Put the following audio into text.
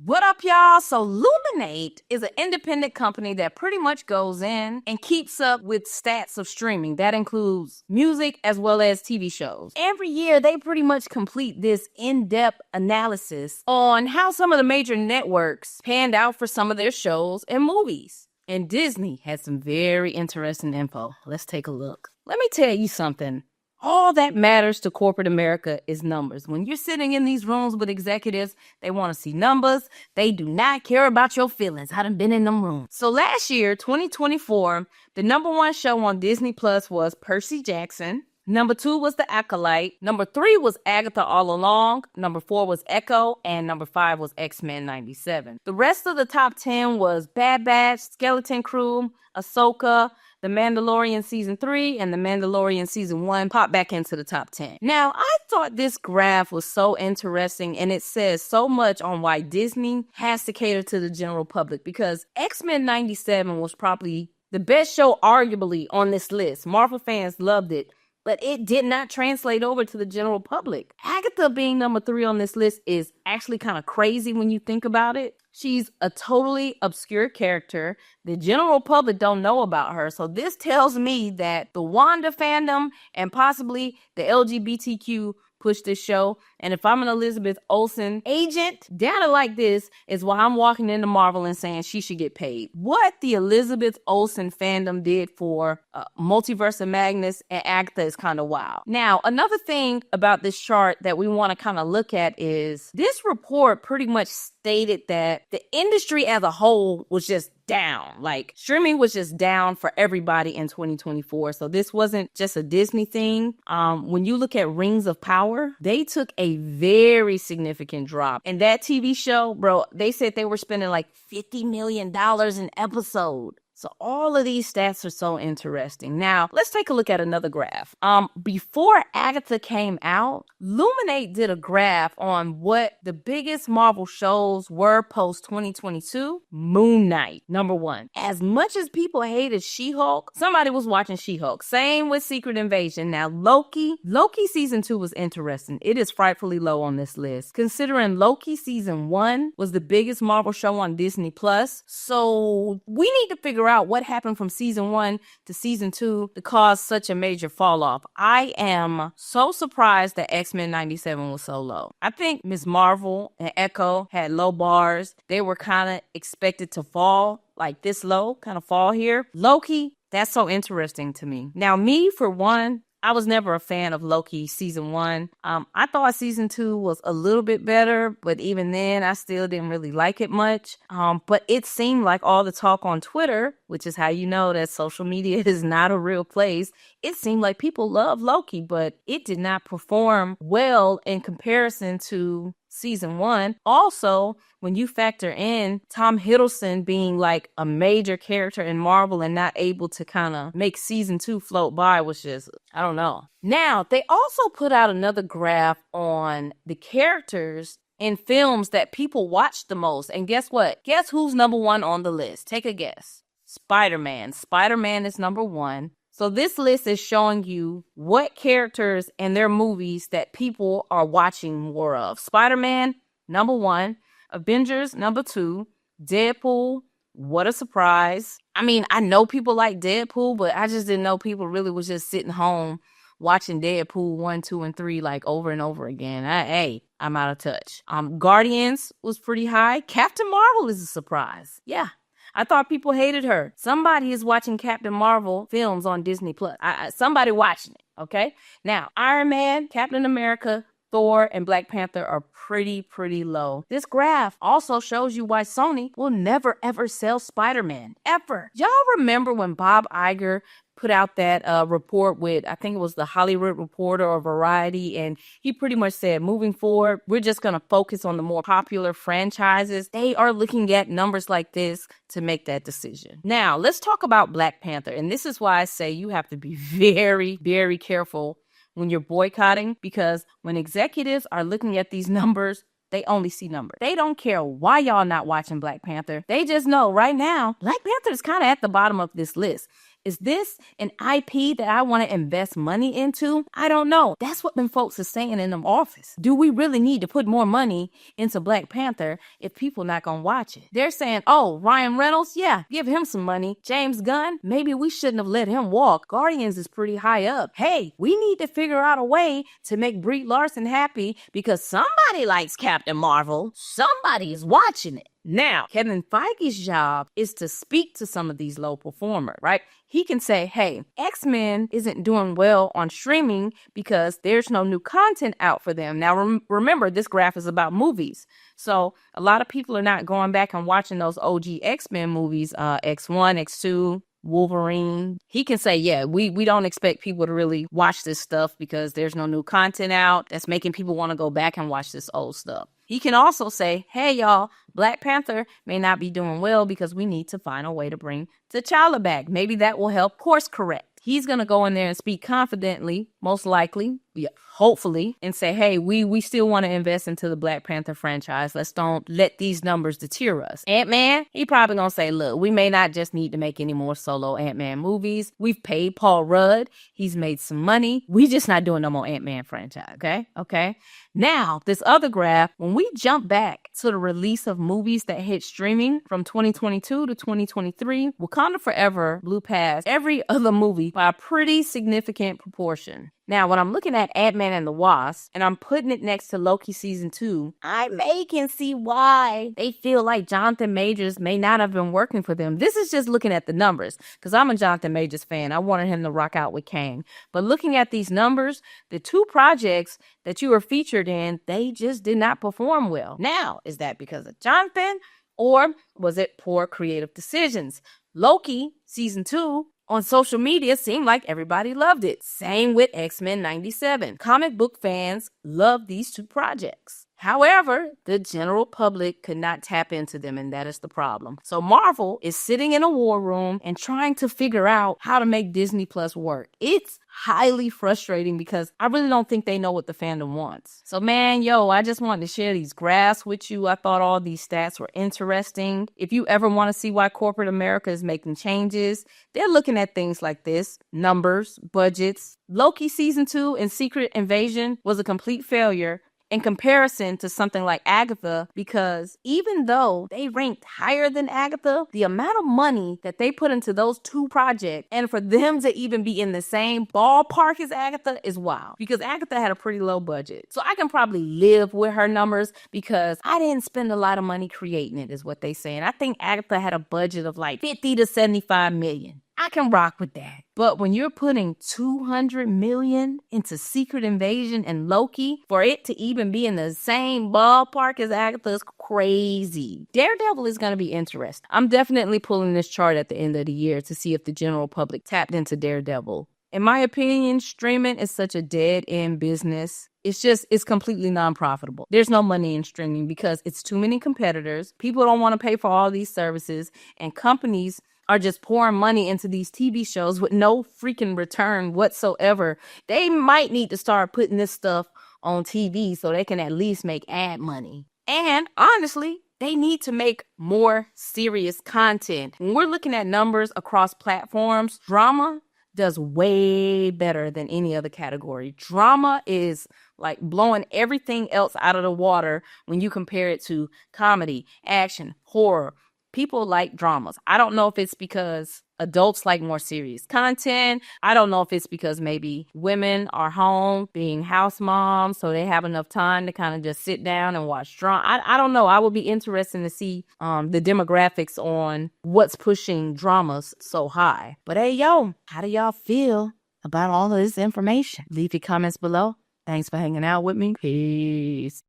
What up, y'all? So Luminate is an independent company that pretty much goes in and keeps up with stats of streaming. That includes music as well as TV shows. Every year, they pretty much complete this in-depth analysis on how some of the major networks panned out for some of their shows and movies. And Disney has some very interesting info. Let's take a look. Let me tell you something. All that matters to corporate America is numbers. When you're sitting in these rooms with executives, they want to see numbers. They do not care about your feelings. I done been in them rooms. So last year, 2024, the number one show on Disney Plus was Percy Jackson. Number 2 was The Acolyte. Number 3 was Agatha All Along. Number 4 was Echo. And number 5 was X-Men 97. The rest of the top 10 was Bad Batch, Skeleton Crew, Ahsoka, The Mandalorian Season 3, and The Mandalorian Season 1 popped back into the top 10. Now, I thought this graph was so interesting, and it says so much on why Disney has to cater to the general public, because X-Men 97 was probably the best show arguably on this list. Marvel fans loved it, but it did not translate over to the general public. Agatha being number 3 on this list is actually kind of crazy when you think about it. She's a totally obscure character. The general public don't know about her. So this tells me that the Wanda fandom and possibly the LGBTQ push this show. And if I'm an Elizabeth Olsen agent, data like this is why I'm walking into Marvel and saying she should get paid. What the Elizabeth Olsen fandom did for Multiverse of Madness and Agatha is kind of wild. Now, another thing about this chart that we want to kind of look at is this report pretty much stated that the industry as a whole was just down. Like, streaming was just down for everybody in 2024. So this wasn't just a Disney thing. When you look at Rings of Power, they took a very significant drop. And that TV show, bro, they said they were spending like $50 million an episode. So all of these stats are so interesting. Now, let's take a look at another graph. Before Agatha came out, Luminate did a graph on what the biggest Marvel shows were post 2022. Moon Knight, number 1. As much as people hated She-Hulk, somebody was watching She-Hulk. Same with Secret Invasion. Now, Loki season 2 was interesting. It is frightfully low on this list, considering Loki season 1 was the biggest Marvel show on Disney Plus. So we need to figure out what happened from season 1 to season 2 to cause such a major fall off. I am so surprised that X-Men 97 was so low. I think Ms. Marvel and Echo had low bars. They were kind of expected to fall like this low, kind of fall here. Loki, that's so interesting to me. Now, me, for one, I was never a fan of Loki season 1. I thought season 2 was a little bit better, but even then, I still didn't really like it much. But it seemed like all the talk on Twitter, which is how you know that social media is not a real place, it seemed like people love Loki, but it did not perform well in comparison to season 1. Also, when you factor in Tom Hiddleston being like a major character in Marvel and not able to kind of make season 2 float by, was just, I don't know. Now, they also put out another graph on the characters in films that people watch the most. And guess what? Guess who's number 1 on the list? Take a guess. Spider-Man. Spider-Man is number 1. So this list is showing you what characters and their movies that people are watching more of. Spider-Man, number 1. Avengers, number 2. Deadpool, what a surprise. I mean, I know people like Deadpool, but I just didn't know people really was just sitting home watching Deadpool 1, 2, and 3 like over and over again. I'm out of touch. Guardians was pretty high. Captain Marvel is a surprise. Yeah. I thought people hated her. Somebody is watching Captain Marvel films on Disney Plus. Somebody watching it, okay? Now, Iron Man, Captain America, Thor, and Black Panther are pretty low. This graph also shows you why Sony will never, ever sell Spider-Man. Ever. Y'all remember when Bob Iger put out that report with, I think it was the Hollywood Reporter or Variety, and he pretty much said, moving forward, we're just going to focus on the more popular franchises. They are looking at numbers like this to make that decision. Now, let's talk about Black Panther, and this is why I say you have to be very, very careful when you're boycotting, because when executives are looking at these numbers, they only see numbers. They don't care why y'all not watching Black Panther. They just know right now, Black Panther is kind of at the bottom of this list. Is this an IP that I want to invest money into? I don't know. That's what them folks are saying in them office. Do we really need to put more money into Black Panther if people not gonna watch it? They're saying, oh, Ryan Reynolds, yeah, give him some money. James Gunn, maybe we shouldn't have let him walk. Guardians is pretty high up. Hey, we need to figure out a way to make Brie Larson happy because somebody likes Captain Marvel. Somebody is watching it. Now, Kevin Feige's job is to speak to some of these low performers, right? He can say, hey, X-Men isn't doing well on streaming because there's no new content out for them. Now, remember, this graph is about movies. So a lot of people are not going back and watching those OG X-Men movies, X1, X2, Wolverine. He can say, yeah, we don't expect people to really watch this stuff because there's no new content out that's making people want to go back and watch this old stuff. He can also say, hey, y'all, Black Panther may not be doing well because we need to find a way to bring T'Challa back. Maybe that will help course correct. He's going to go in there and speak confidently, most likely, hopefully, and say, hey, we still want to invest into the Black Panther franchise. Let's don't let these numbers deter us. Ant-Man, he probably going to say, look, we may not just need to make any more solo Ant-Man movies. We've paid Paul Rudd. He's made some money. We just not doing no more Ant-Man franchise, okay? Now, this other graph, when we jump back to the release of movies that hit streaming from 2022 to 2023, Wakanda Forever blew past every other movie by a pretty significant proportion. Now, when I'm looking at Ant-Man and the Wasp, and I'm putting it next to Loki Season 2, I can see why they feel like Jonathan Majors may not have been working for them. This is just looking at the numbers, because I'm a Jonathan Majors fan. I wanted him to rock out with Kang. But looking at these numbers, the two projects that you were featured in, they just did not perform well. Now, is that because of Jonathan, or was it poor creative decisions? Loki Season 2 on social media seemed like everybody loved it. Same with X-Men 97. Comic book fans love these two projects. However, the general public could not tap into them, and that is the problem. So Marvel is sitting in a war room and trying to figure out how to make Disney Plus work. It's highly frustrating because I really don't think they know what the fandom wants. So man, I just wanted to share these graphs with you. I thought all these stats were interesting. If you ever want to see why corporate America is making changes, they're looking at things like this: numbers, budgets. Loki Season 2 and Secret Invasion was a complete failure in comparison to something like Agatha, because even though they ranked higher than Agatha, the amount of money that they put into those two projects, and for them to even be in the same ballpark as Agatha, is wild, because Agatha had a pretty low budget. So I can probably live with her numbers because I didn't spend a lot of money creating it, is what they say. And I think Agatha had a budget of like 50 to 75 million. I can rock with that. But when you're putting $200 million into Secret Invasion and Loki, for it to even be in the same ballpark as Agatha is crazy. Daredevil is going to be interesting. I'm definitely pulling this chart at the end of the year to see if the general public tapped into Daredevil. In my opinion, streaming is such a dead-end business. It's completely non-profitable. There's no money in streaming because it's too many competitors. People don't want to pay for all these services, and companies are just pouring money into these TV shows with no freaking return whatsoever. They might need to start putting this stuff on TV so they can at least make ad money. And honestly, they need to make more serious content. When we're looking at numbers across platforms, drama does way better than any other category. Drama is like blowing everything else out of the water when you compare it to comedy, action, horror. People like dramas. I don't know if it's because adults like more serious content. I don't know if it's because maybe women are home being house moms, so they have enough time to kind of just sit down and watch drama. I don't know. I would be interested to see the demographics on what's pushing dramas so high. But hey, how do y'all feel about all of this information? Leave your comments below. Thanks for hanging out with me. Peace.